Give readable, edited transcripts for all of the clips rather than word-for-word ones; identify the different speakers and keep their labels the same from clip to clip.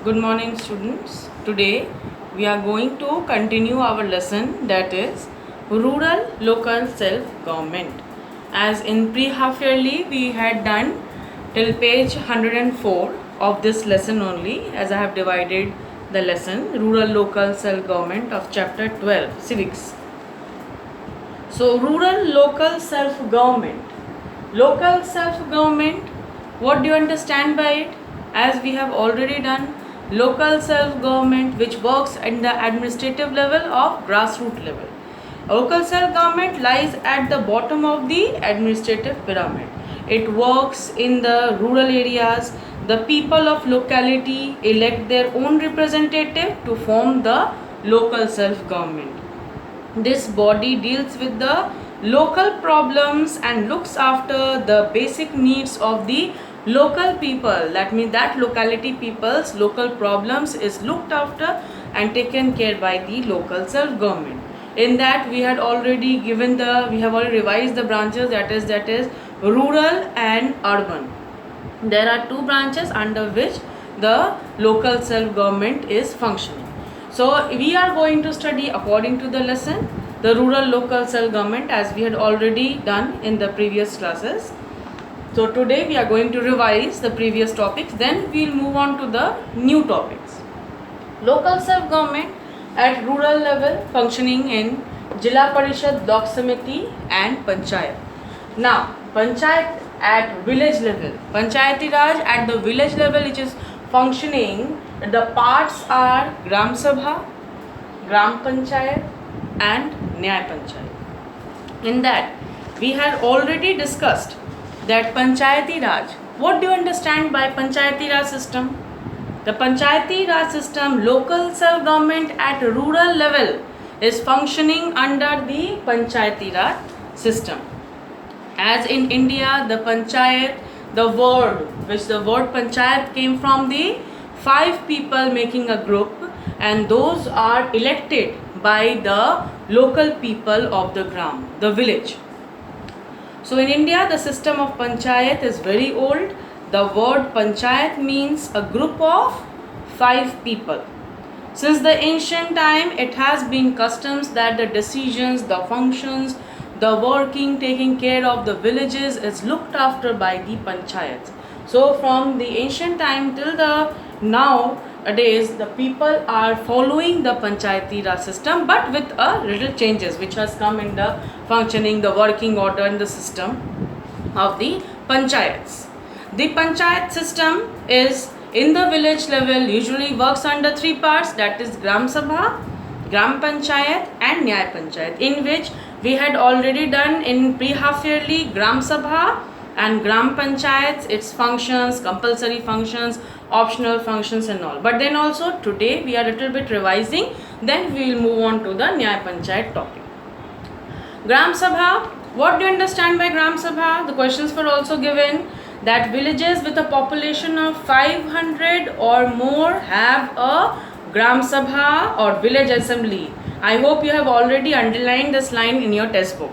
Speaker 1: Good morning, students. Today we are going to continue our lesson, that is rural local self government. As in pre half yearly we had done till page 104 of this lesson only, as I have divided the lesson rural local self government of chapter 12 civics. So rural local self government. Local self government, what do you understand by it? As we have already done, local self government which works at the administrative level of grassroots level. Local self government lies at the bottom of the administrative pyramid. It works in the rural areas. The people of locality elect their own representative to form the local self government. This body deals with the local problems and looks after the basic needs of the local people. That means that locality people's local problems is looked after and taken care by the local self government. In that we have already revised the branches, that is rural and urban. There are two branches under which the local self government is functioning. So we are going to study according to the lesson the rural local self government, as we had already done in the previous classes. So today we are going to revise the previous topics, then we will move on to the new topics. Local self government at rural level functioning in Jilla Parishad, Block Samiti and Panchayat. Now Panchayat at village level, Panchayati Raj at the village level, which is functioning. The parts are Gram Sabha, Gram Panchayat and Nyay Panchayat. In that we had already discussed that Panchayati Raj. What do you understand by Panchayati Raj system? The Panchayati Raj system, local self government at rural level, is functioning under the Panchayati Raj system. As in India, the Panchayat, the word Panchayat came from the 5 people making a group, and those are elected by the local people of the gram, the village. So in India, the system of Panchayat is very old. The word Panchayat means a group of 5 people. Since the ancient time, it has been customs that the decisions, the functions, the working, taking care of the villages is looked after by the Panchayats. So from the ancient time till the nowadays, the people are following the Panchayati Raj system, but with a little changes which has come in the functioning, the working order and the system of the Panchayats. The Panchayat system is in the village level, usually works under 3 parts, that is Gram Sabha, Gram Panchayat and Nyay Panchayat, in which we had already done in pre-half yearly Gram Sabha and Gram Panchayats, its functions, compulsory functions, optional functions and all. But then also today we are a little bit revising, then we will move on to the Nyay Panchayat topic. Gram Sabha, what do you understand by Gram Sabha? The questions were also given that villages with a population of 500 or more have a Gram Sabha or village assembly. I hope you have already underlined this line in your textbook.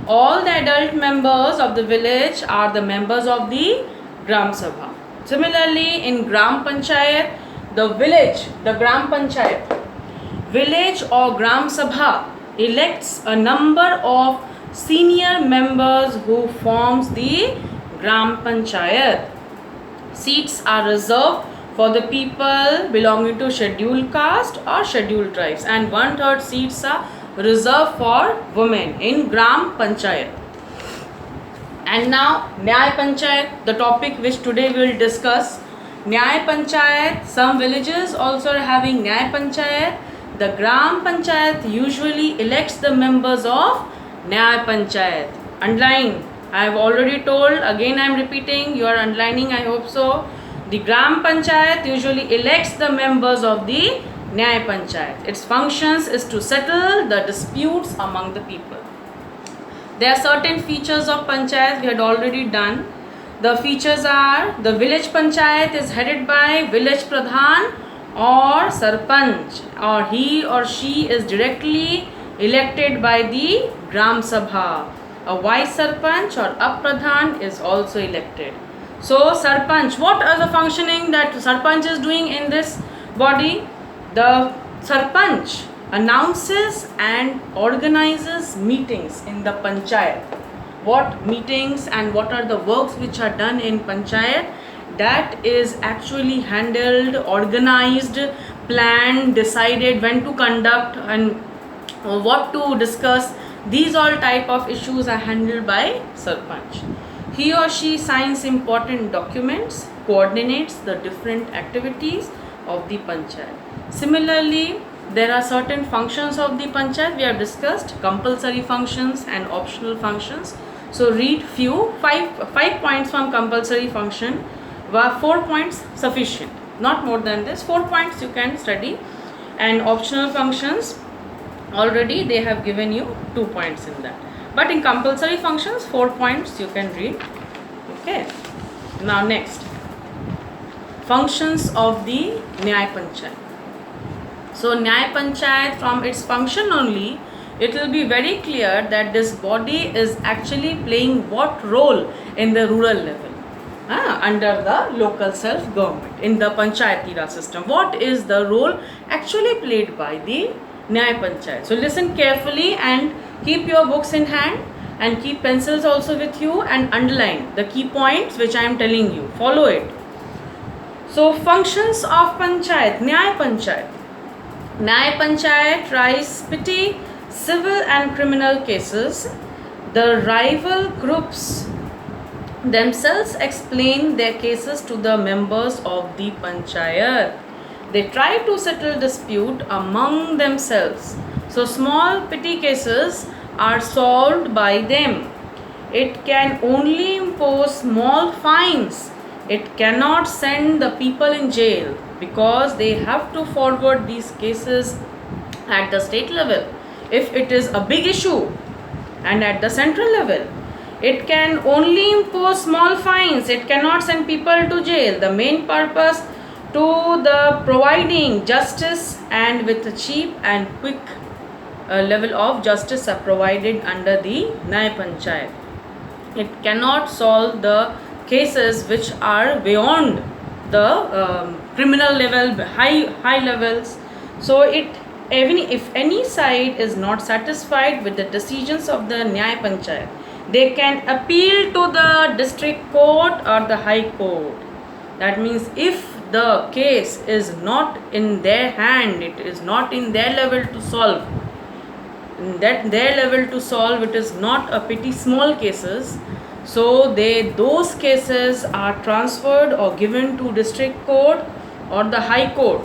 Speaker 1: All the adult members of the village are the members of the Gram Sabha. Similarly, in Gram Panchayat, the village, the Gram Panchayat, village or Gram Sabha elects a number of senior members who forms the Gram Panchayat. Seats are reserved for the people belonging to scheduled caste or scheduled tribes, and 1/3 seats are reserved for women in Gram Panchayat. And now Nyay Panchayat, the topic which today we will discuss. Nyay Panchayat, some villages also are having Nyay Panchayat. The Gram Panchayat usually elects the members of Nyay Panchayat. Underline. I have already told, again I am repeating, you are underlining, I hope so. The Gram Panchayat usually elects the members of the Nyay Panchayat. Its functions is to settle the disputes among the people. There are certain features of Panchayat we had already done. The features are, the village Panchayat is headed by village Pradhan or Sarpanch, or he or she is directly elected by the Gram Sabha. A vice Sarpanch or a Pradhan is also elected. So Sarpanch, what are the functioning that Sarpanch is doing in this body? The Sarpanch announces and organizes meetings in the panchayat. What meetings and what are the works which are done in panchayat, that is actually handled, organized, planned, decided when to conduct and what to discuss. These all type of issues are handled by Sarpanch. He or she signs important documents, coordinates the different activities of the panchayat. Similarly, there are certain functions of the panchayat we have discussed, compulsory functions and optional functions. So read five points from compulsory function, were 4 points sufficient, not more than this. 4 points you can study, and optional functions already they have given you 2 points in that, but in compulsory functions 4 points you can read. Okay, now next, functions of the Nyay Panchayat. So Nyay Panchayat, from its function only, it will be very clear that this body is actually playing what role in the rural level, under the local self-government, in the Panchayati Raj system. What is the role actually played by the Nyay Panchayat? So listen carefully and keep your books in hand and keep pencils also with you and underline the key points which I am telling you. Follow it. So functions of Panchayat, Nyay Panchayat. Nyay Panchayat tries petty civil and criminal cases. The rival groups themselves explain their cases to the members of the Panchayat. They try to settle dispute among themselves. So small petty cases are solved by them. It can only impose small fines. It cannot send the people in jail because they have to forward these cases at the state level. If it is a big issue, and at the central level, it can only impose small fines. It cannot send people to jail. The main purpose to the providing justice, and with a cheap and quick level of justice are provided under the Nyay Panchayat. It cannot solve the cases which are beyond the criminal level, high levels. So if any side is not satisfied with the decisions of the Nyay Panchayat, they can appeal to the district court or the high court. That means if the case is not in their hand, it is not in their level to solve, it is not a petty small cases, so those cases are transferred or given to district court or the high court,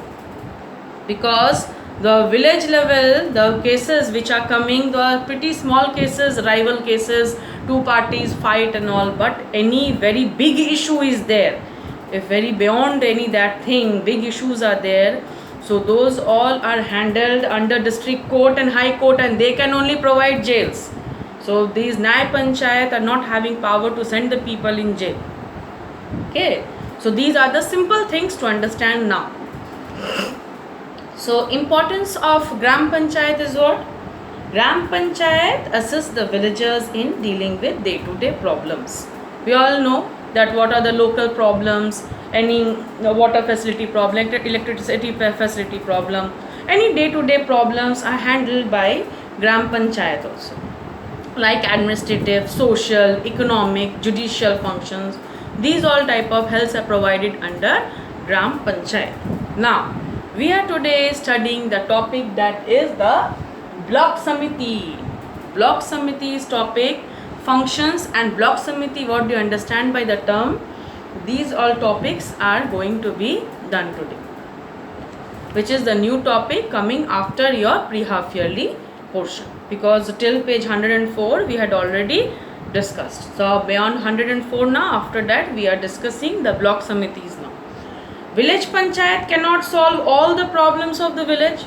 Speaker 1: because the village level, the cases which are coming, the pretty small cases, rival cases, two parties fight and all, but any very big issue is there, if very beyond any that thing, big issues are there, so those all are handled under district court and high court, and they can only provide jails. So these Nyay Panchayat are not having power to send the people in jail. Okay, so these are the simple things to understand now. So importance of Gram Panchayat is what? Gram Panchayat assists the villagers in dealing with day-to-day problems. We all know that what are the local problems, any water facility problem, electricity facility problem, any day-to-day problems are handled by Gram Panchayat also. Like administrative, social, economic, judicial functions, these all type of helps are provided under Gram Panchayat. Now, we are today studying the topic that is the Block Samiti. Block Samiti's topic, functions and Block Samiti, what do you understand by the term? These all topics are going to be done today, which is the new topic coming after your pre-half yearly portion, because till page 104 we had already discussed. So beyond 104 now, after that we are discussing the Block Samitis now. Village Panchayat cannot solve all the problems of the village.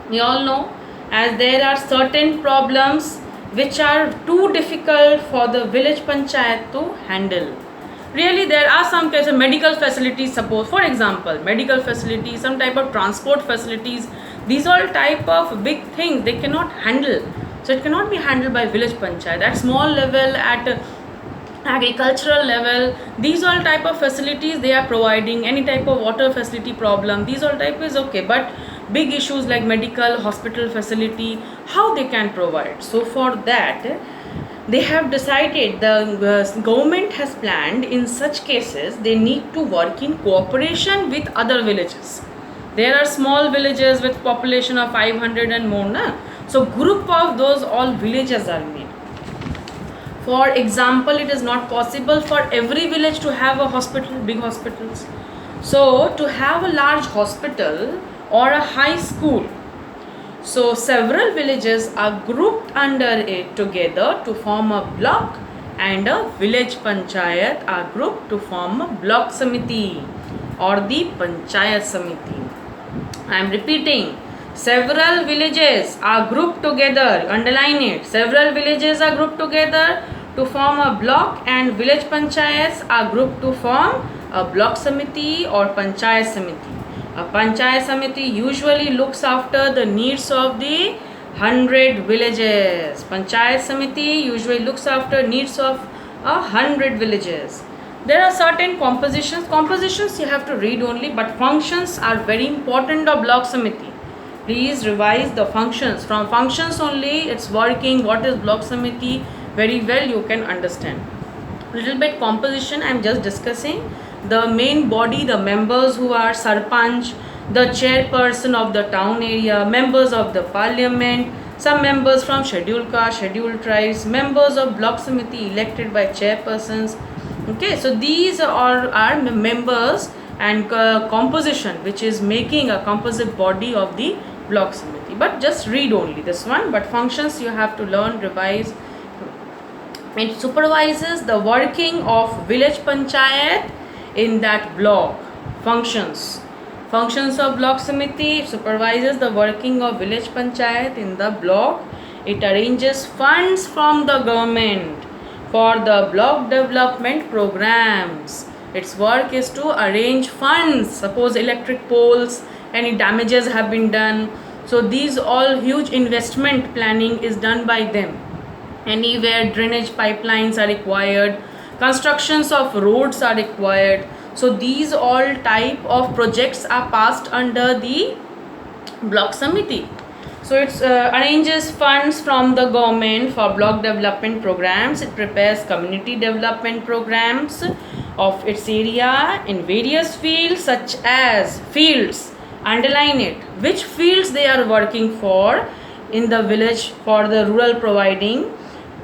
Speaker 1: We all know, as there are certain problems which are too difficult for the village Panchayat to handle. Really, there are some cases, medical facilities, suppose, for example, medical facilities, some type of transport facilities, these all type of big things they cannot handle. So it cannot be handled by village Panchayat. At small level, at agricultural level, these all type of facilities they are providing. Any type of water facility problem, these all type is okay, but big issues like medical hospital facility, how they can provide. So for that they have decided, the government has planned, in such cases they need to work in cooperation with other villages. There are small villages with population of 500 and more, na? So group of those all villages are made. For example, it is not possible for every village to have a hospital, big hospitals. So to have a large hospital or a high school, so several villages are grouped under it together to form a block, and a village panchayat are grouped to form a block samiti or the panchayat samiti. I am repeating, several villages are grouped together, underline it, several villages are grouped together to form a block, and village panchayats are grouped to form a block samiti or panchayat samiti. A panchayat samiti usually looks after the needs of the 100 villages. Panchayat samiti usually looks after needs of 100 villages. There are certain compositions you have to read only, but functions are very important of block samiti. Please revise the functions. From functions only, its working, what is block samiti, very well you can understand. Little bit composition I am just discussing. The main body, the members who are sarpanch, the chairperson of the town area, members of the parliament, some members from scheduled caste, scheduled tribes, members of block samiti elected by chairpersons. Okay, so these are members and composition which is making a composite body of the block samiti. But just read only this one, but functions you have to learn, revise. It supervises the working of village panchayat in that block. Functions of block samiti, supervises the working of village panchayat in the block. It arranges funds from the government for the block development programs. Its work is to arrange funds. Suppose electric poles, any damages have been done, so these all huge investment planning is done by them. Anywhere drainage pipelines are required, constructions of roads are required, so these all type of projects are passed under the block samiti. So it arranges funds from the government for block development programs. It prepares community development programs of its area in various fields, such as fields, underline it, which fields they are working for in the village for the rural, providing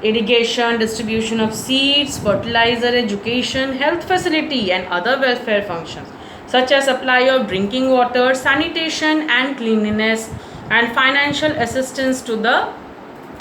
Speaker 1: irrigation, distribution of seeds, fertilizer, education, health facility and other welfare functions such as supply of drinking water, sanitation and cleanliness, and financial assistance to the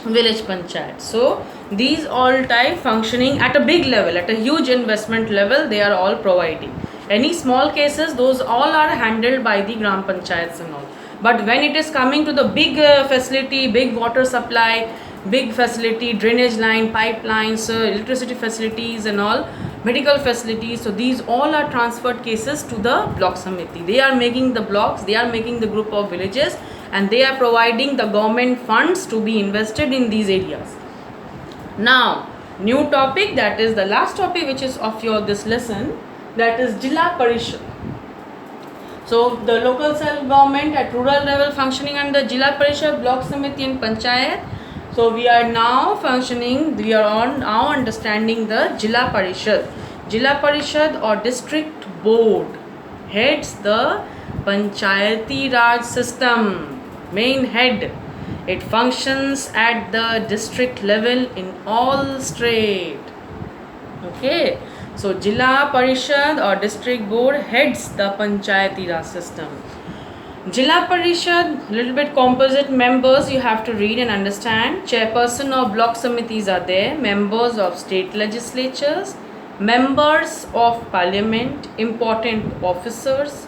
Speaker 1: village panchayat. So these all type functioning at a big level, at a huge investment level, they are all providing. Any small cases, those all are handled by the gram panchayats and all. But when it is coming to the big facility, big water supply, big facility, drainage line, pipelines, electricity facilities and all, medical facilities, so these all are transferred cases to the block samiti. They are making the blocks, they are making the group of villages, and they are providing the government funds to be invested in these areas. Now new topic, that is the last topic which is of your this lesson, that is Jilla Parishad. So the local self-government at rural level functioning under Jilla Parishad, block samiti and panchayat. So we are now functioning, we are on now understanding the Jilla Parishad. Jilla Parishad or district board heads the Panchayati Raj system, main head. It functions at the district level in all state. Okay, so Jilla Parishad or district board heads the Panchayati Raj system. Jilla Parishad, little bit composite members you have to read and understand. Chairperson of block samitis are there, members of state legislatures, members of parliament, important officers,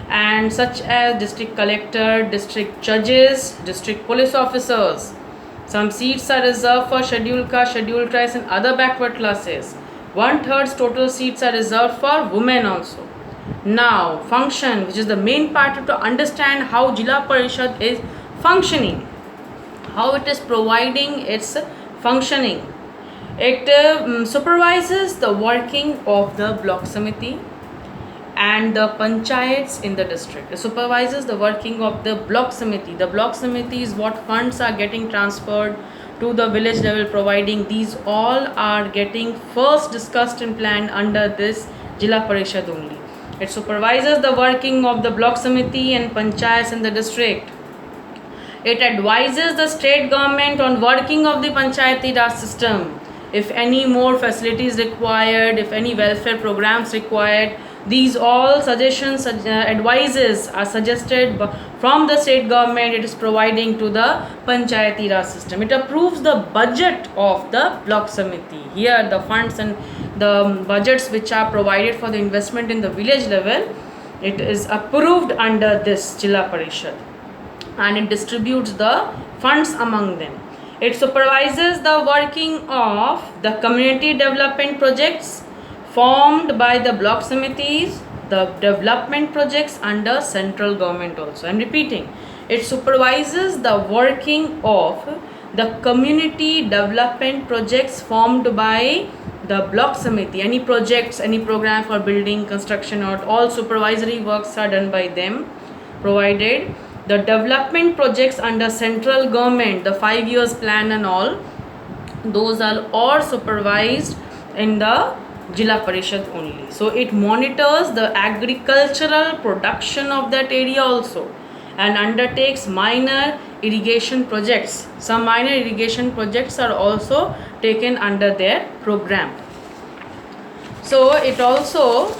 Speaker 1: and such as district collector, district judges, district police officers. Some seats are reserved for scheduled caste, scheduled tribes and other backward classes. 1/3 total seats are reserved for women also. Now function, which is the main part to understand how Jilla Parishad is functioning, how it is providing its functioning. It supervises the working of the block samiti and the panchayats in the district. It supervises the working of the block samiti. The block samiti is what funds are getting transferred to the village level, providing these all are getting first discussed and planned under this Jila Parishad only. It supervises the working of the block samiti and panchayats in the district. It advises the state government on working of the Panchayati Raj system. If any more facilities required, if any welfare programs required, these all suggestions, advices are suggested from the state government. It is providing to the Panchayati Raj system. It approves the budget of the block samiti. Here the funds and the budgets which are provided for the investment in the village level, it is approved under this Jila Parishad, and it distributes the funds among them. It supervises the working of the community development projects formed by the block samitis, the development projects under central government also. I am repeating, it supervises the working of the community development projects formed by the block samiti. Any projects, any program for building, construction, or all supervisory works are done by them, provided the development projects under central government, the 5 years plan and all, those are all supervised in the Jila Parishad only. So it monitors the agricultural production of that area also, and undertakes minor irrigation projects. Some minor irrigation projects are also taken under their program. So it also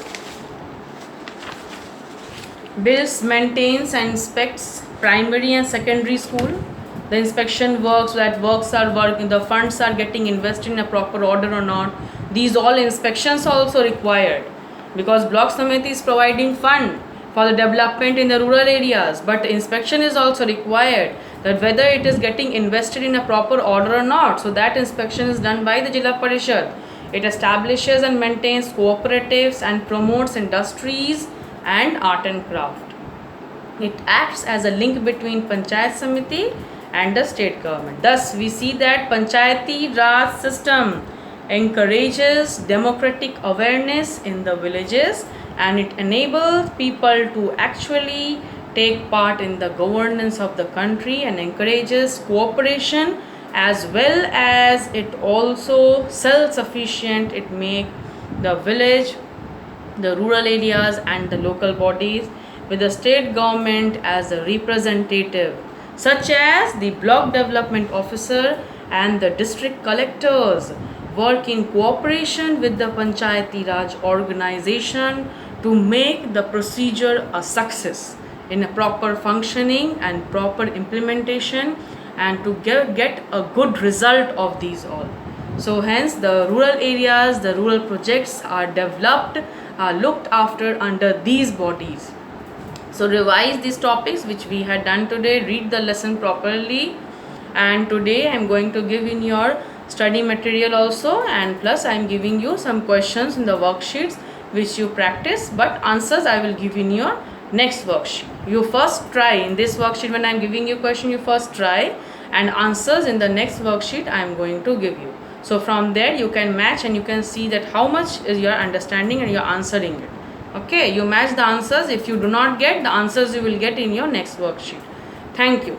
Speaker 1: builds, maintains and inspects primary and secondary school. The inspection works, that works are working, the funds are getting invested in a proper order or not. These all inspections are also required, because block samiti is providing fund for the development in the rural areas, but inspection is also required, that whether it is getting invested in a proper order or not. So that inspection is done by the Jila Parishad. It establishes and maintains cooperatives and promotes industries and art and craft. It acts as a link between Panchayat Samiti and the state government. Thus, we see that Panchayati Raj system encourages democratic awareness in the villages, and it enables people to actually take part in the governance of the country, and encourages cooperation, as well as it also self-sufficient. It makes the village, the rural areas and the local bodies with the state government as a representative, such as the block development officer and the district collectors work in cooperation with the Panchayati Raj organization to make the procedure a success in a proper functioning and proper implementation, and to get a good result of these all. So hence the rural areas, the rural projects are developed, are looked after under these bodies. So revise these topics which we had done today, read the lesson properly, and today I am going to give in your study material also, and plus I am giving you some questions in the worksheets which you practice, but answers I will give in your next worksheet. You first try in this worksheet. When I am giving you question, you first try, and answers in the next worksheet I am going to give you. So from there you can match and you can see that how much is your understanding and you are answering it. Okay, you match the answers. If you do not get the answers, you will get in your next worksheet. Thank you.